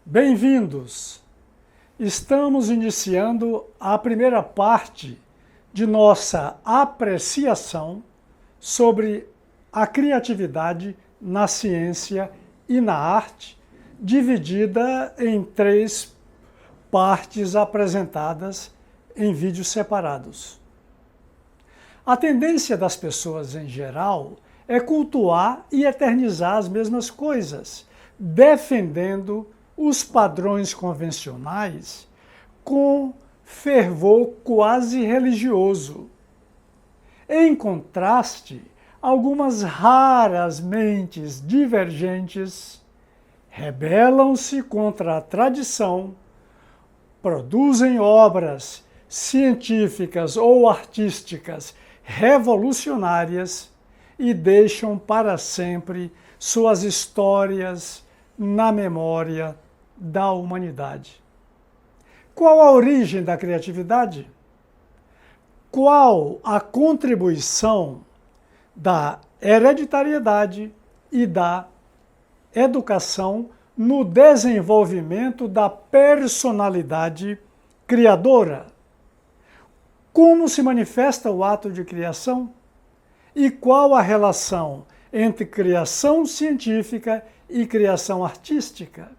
Bem-vindos! Estamos iniciando a primeira parte de nossa apreciação sobre a criatividade na ciência e na arte, dividida em 3 partes apresentadas em vídeos separados. A tendência das pessoas em geral é cultuar e eternizar as mesmas coisas, defendendo os padrões convencionais com fervor quase religioso. Em contraste, algumas raras mentes divergentes rebelam-se contra a tradição, produzem obras científicas ou artísticas revolucionárias e deixam para sempre suas histórias na memória da humanidade. Qual a origem da criatividade? Qual a contribuição da hereditariedade e da educação no desenvolvimento da personalidade criadora? Como se manifesta o ato de criação? E qual a relação entre criação científica e criação artística?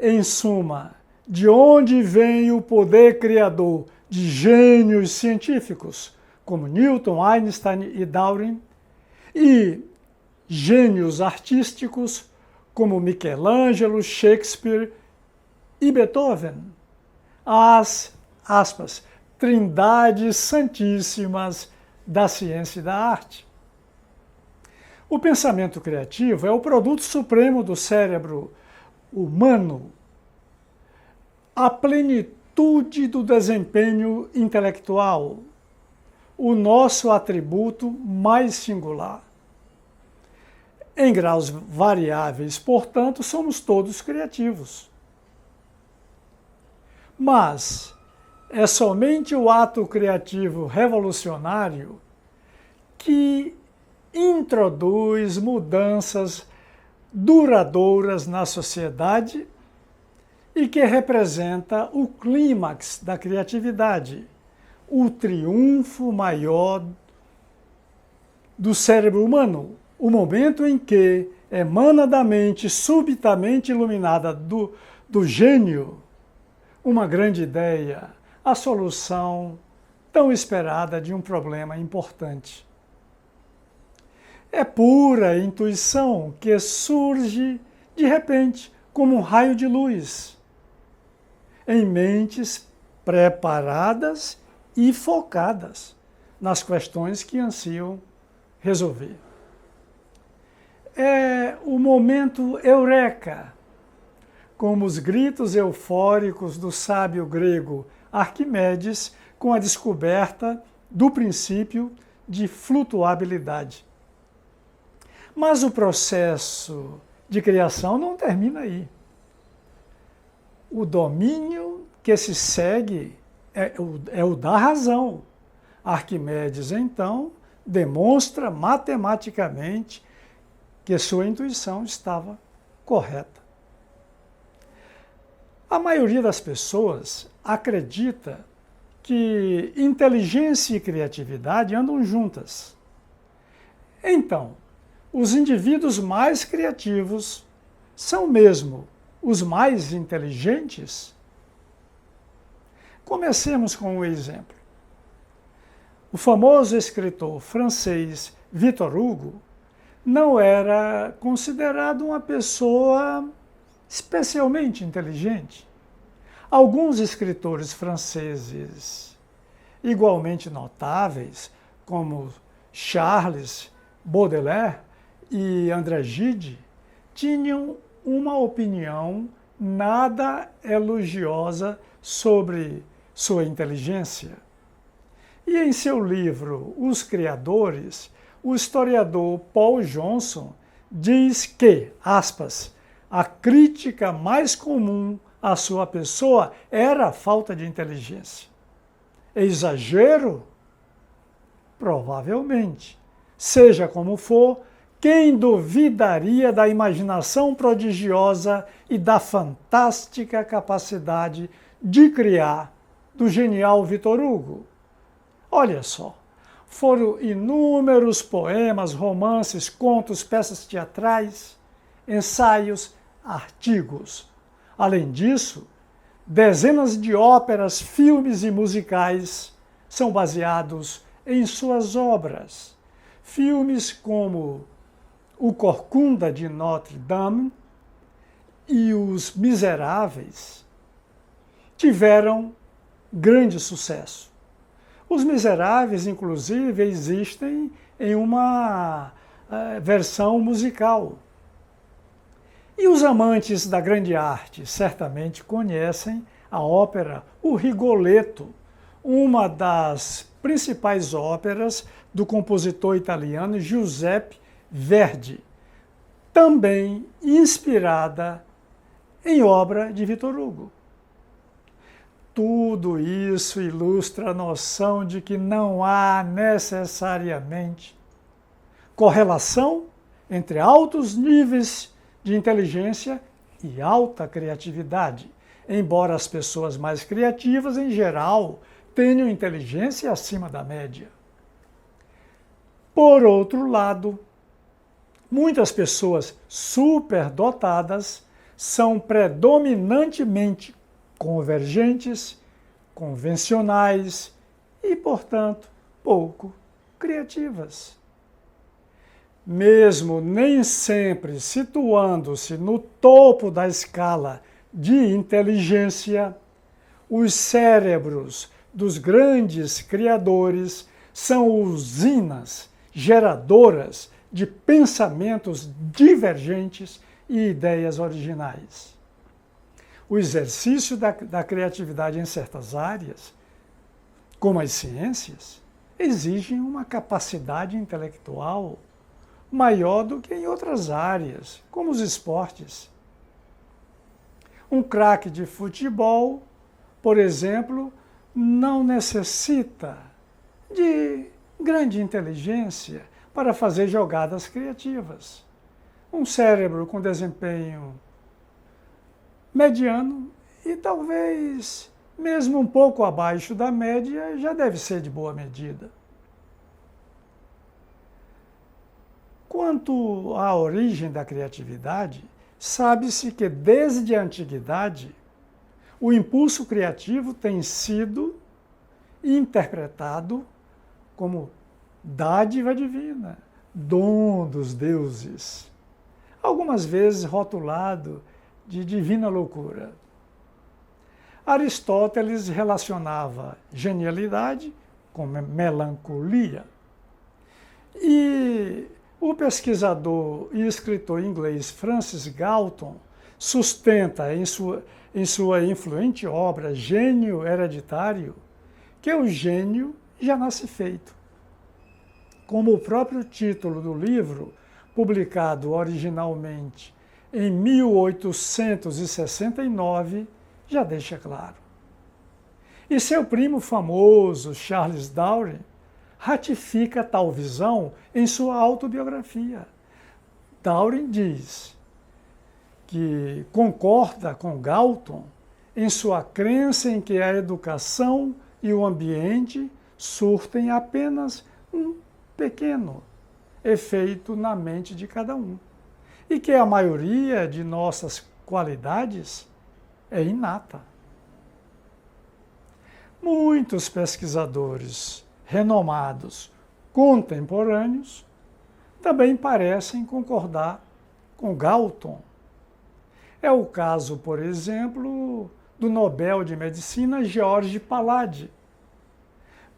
Em suma, de onde vem o poder criador de gênios científicos, como Newton, Einstein e Darwin, e gênios artísticos, como Michelangelo, Shakespeare e Beethoven? As, aspas, trindades santíssimas da ciência e da arte. O pensamento criativo é o produto supremo do cérebro humano, a plenitude do desempenho intelectual, o nosso atributo mais singular. Em graus variáveis, portanto, somos todos criativos. Mas é somente o ato criativo revolucionário que introduz mudanças duradouras na sociedade e que representa o clímax da criatividade, o triunfo maior do cérebro humano, o momento em que emana da mente subitamente iluminada do gênio uma grande ideia, a solução tão esperada de um problema importante. É pura intuição que surge de repente como um raio de luz em mentes preparadas e focadas nas questões que ansiam resolver. É o momento eureka, como os gritos eufóricos do sábio grego Arquimedes com a descoberta do princípio de flutuabilidade. Mas o processo de criação não termina aí. O domínio que se segue é o da razão. Arquimedes, então, demonstra matematicamente que sua intuição estava correta. A maioria das pessoas acredita que inteligência e criatividade andam juntas. Então, os indivíduos mais criativos são mesmo os mais inteligentes? Comecemos com um exemplo. O famoso escritor francês Victor Hugo não era considerado uma pessoa especialmente inteligente. Alguns escritores franceses igualmente notáveis, como Charles Baudelaire e André Gide, tinham uma opinião nada elogiosa sobre sua inteligência. E em seu livro Os Criadores, o historiador Paul Johnson diz que, aspas, a crítica mais comum à sua pessoa era a falta de inteligência. Exagero? Provavelmente. Seja como for, Quem duvidaria da imaginação prodigiosa e da fantástica capacidade de criar do genial Victor Hugo? Olha só, foram inúmeros poemas, romances, contos, peças teatrais, ensaios, artigos. Além disso, dezenas de óperas, filmes e musicais são baseados em suas obras. Filmes como O Corcunda de Notre Dame e Os Miseráveis tiveram grande sucesso. Os Miseráveis, inclusive, existem em uma versão musical. E os amantes da grande arte certamente conhecem a ópera O Rigoletto, uma das principais óperas do compositor italiano Giuseppe Verdi, também inspirada em obra de Victor Hugo. Tudo isso ilustra a noção de que não há necessariamente correlação entre altos níveis de inteligência e alta criatividade, embora as pessoas mais criativas, em geral, tenham inteligência acima da média. Por outro lado, muitas pessoas superdotadas são predominantemente convergentes, convencionais e, portanto, pouco criativas. Mesmo nem sempre situando-se no topo da escala de inteligência, os cérebros dos grandes criadores são usinas geradoras de pensamentos divergentes e ideias originais. O exercício da criatividade em certas áreas, como as ciências, exige uma capacidade intelectual maior do que em outras áreas, como os esportes. Um craque de futebol, por exemplo, não necessita de grande inteligência para fazer jogadas criativas. Um cérebro com desempenho mediano e talvez mesmo um pouco abaixo da média já deve ser de boa medida. Quanto à origem da criatividade, sabe-se que desde a antiguidade o impulso criativo tem sido interpretado como dádiva divina, dom dos deuses, algumas vezes rotulado de divina loucura. Aristóteles relacionava genialidade com melancolia. E o pesquisador e escritor inglês Francis Galton sustenta em sua influente obra Gênio Hereditário que o gênio já nasce feito. Como o próprio título do livro, publicado originalmente em 1869, já deixa claro. E seu primo famoso, Charles Darwin, ratifica tal visão em sua autobiografia. Darwin diz que concorda com Galton em sua crença em que a educação e o ambiente surtem apenas um pequeno efeito na mente de cada um, e que a maioria de nossas qualidades é inata. Muitos pesquisadores renomados contemporâneos também parecem concordar com Galton. É o caso, por exemplo, do Nobel de Medicina George Palade,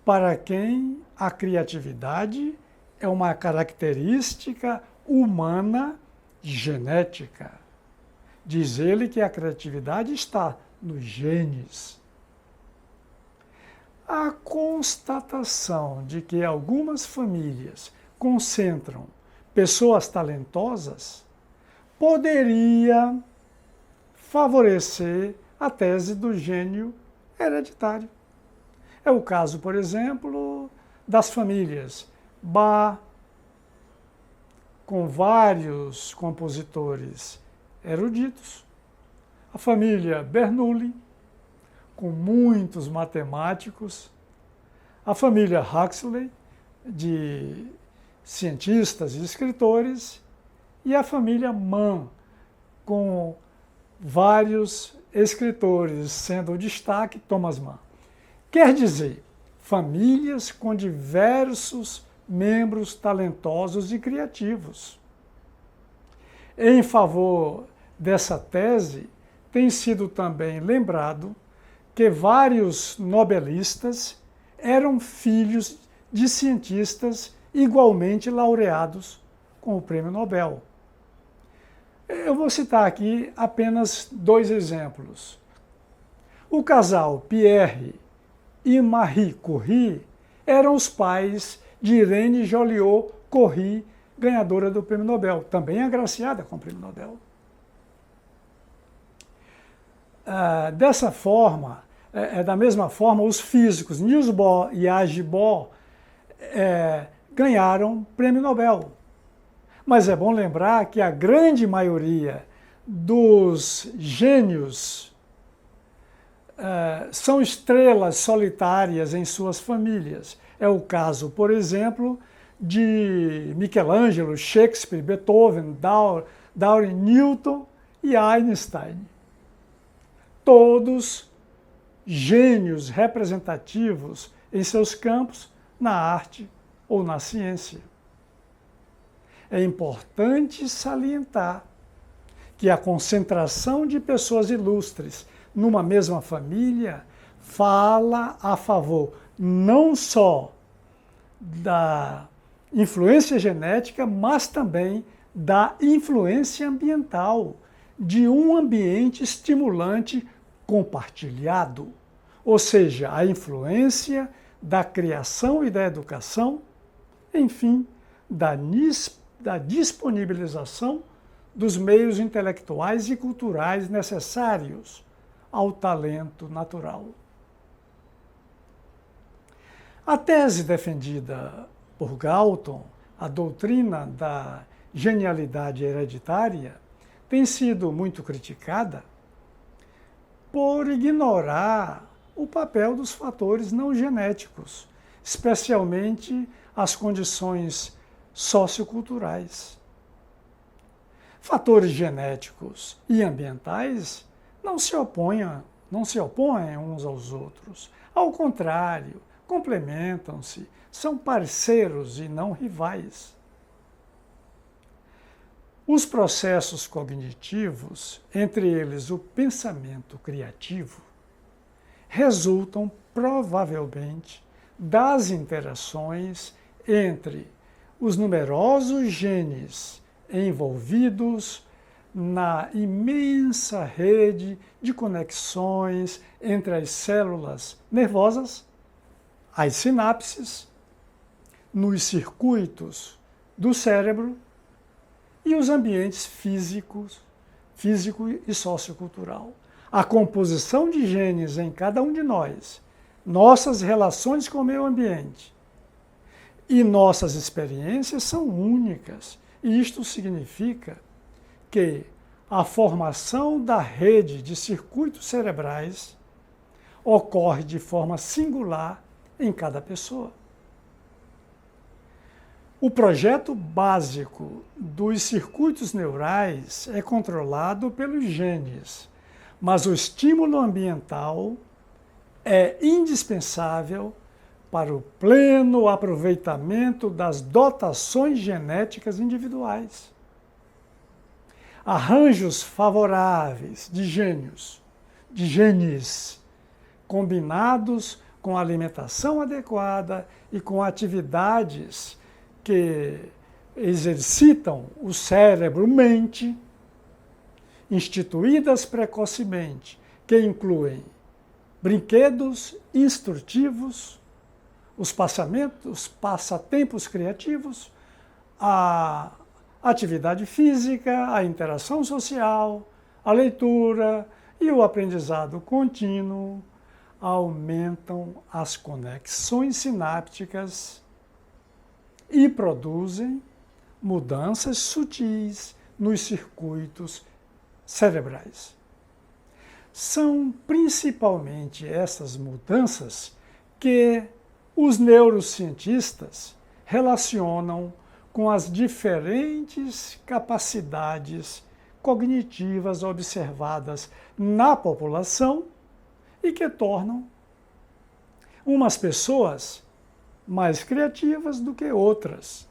para quem a criatividade é uma característica humana genética. Diz ele que a criatividade está nos genes. A constatação de que algumas famílias concentram pessoas talentosas poderia favorecer a tese do gênio hereditário. É o caso, por exemplo, das famílias Bach, com vários compositores eruditos, a família Bernoulli, com muitos matemáticos, a família Huxley, de cientistas e escritores, e a família Mann, com vários escritores, sendo o destaque Thomas Mann. Quer dizer, famílias com diversos membros talentosos e criativos. Em favor dessa tese, tem sido também lembrado que vários nobelistas eram filhos de cientistas igualmente laureados com o Prêmio Nobel. Eu vou citar aqui apenas 2 exemplos. O casal Pierre e Marie Curie eram os pais de Irene Joliot-Curie, ganhadora do Prêmio Nobel, também agraciada com o Prêmio Nobel. Dessa forma, da mesma forma, os físicos Niels Bohr e Age Bohr ganharam Prêmio Nobel. Mas é bom lembrar que a grande maioria dos gênios são estrelas solitárias em suas famílias. É o caso, por exemplo, de Michelangelo, Shakespeare, Beethoven, Darwin, Newton e Einstein. Todos gênios representativos em seus campos, na arte ou na ciência. É importante salientar que a concentração de pessoas ilustres numa mesma família fala a favor não só da influência genética, mas também da influência ambiental, de um ambiente estimulante compartilhado, ou seja, a influência da criação e da educação, enfim, da disponibilização dos meios intelectuais e culturais necessários ao talento natural. A tese defendida por Galton, a doutrina da genialidade hereditária, tem sido muito criticada por ignorar o papel dos fatores não genéticos, especialmente as condições socioculturais. Fatores genéticos e ambientais não se opõem uns aos outros. Ao contrário, complementam-se, são parceiros e não rivais. Os processos cognitivos, entre eles o pensamento criativo, resultam provavelmente das interações entre os numerosos genes envolvidos na imensa rede de conexões entre as células nervosas, as sinapses, nos circuitos do cérebro e os ambientes físico e sociocultural. A composição de genes em cada um de nós, nossas relações com o meio ambiente e nossas experiências são únicas. E isto significa que a formação da rede de circuitos cerebrais ocorre de forma singular em cada pessoa. O projeto básico dos circuitos neurais é controlado pelos genes, mas o estímulo ambiental é indispensável para o pleno aproveitamento das dotações genéticas individuais. Arranjos favoráveis de genes, combinados com alimentação adequada e com atividades que exercitam o cérebro-mente, instituídas precocemente, que incluem brinquedos instrutivos, os passatempos criativos, a atividade física, a interação social, a leitura e o aprendizado contínuo aumentam as conexões sinápticas e produzem mudanças sutis nos circuitos cerebrais. São principalmente essas mudanças que os neurocientistas relacionam com as diferentes capacidades cognitivas observadas na população e que tornam umas pessoas mais criativas do que outras.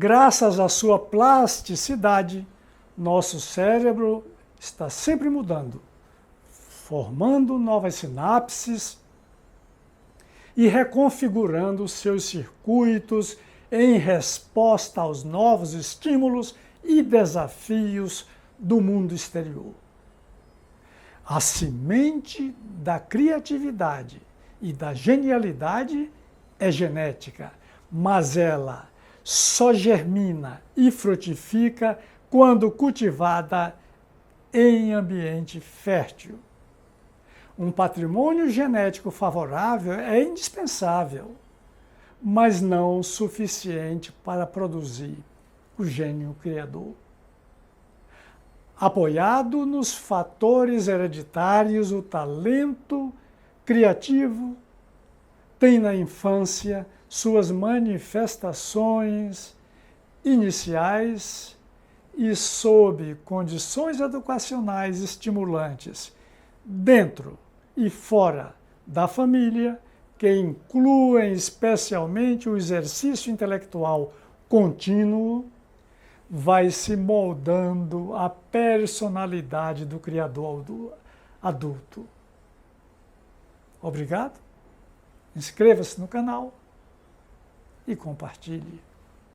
Graças à sua plasticidade, nosso cérebro está sempre mudando, formando novas sinapses e reconfigurando seus circuitos em resposta aos novos estímulos e desafios do mundo exterior. A semente da criatividade e da genialidade é genética, mas ela só germina e frutifica quando cultivada em ambiente fértil. Um patrimônio genético favorável é indispensável, mas não suficiente para produzir o gênio criador. Apoiado nos fatores hereditários, o talento criativo tem na infância suas manifestações iniciais e sob condições educacionais estimulantes, dentro e fora da família, que incluem especialmente o exercício intelectual contínuo, vai se moldando a personalidade do criador adulto. Obrigado, inscreva-se no canal e compartilhe.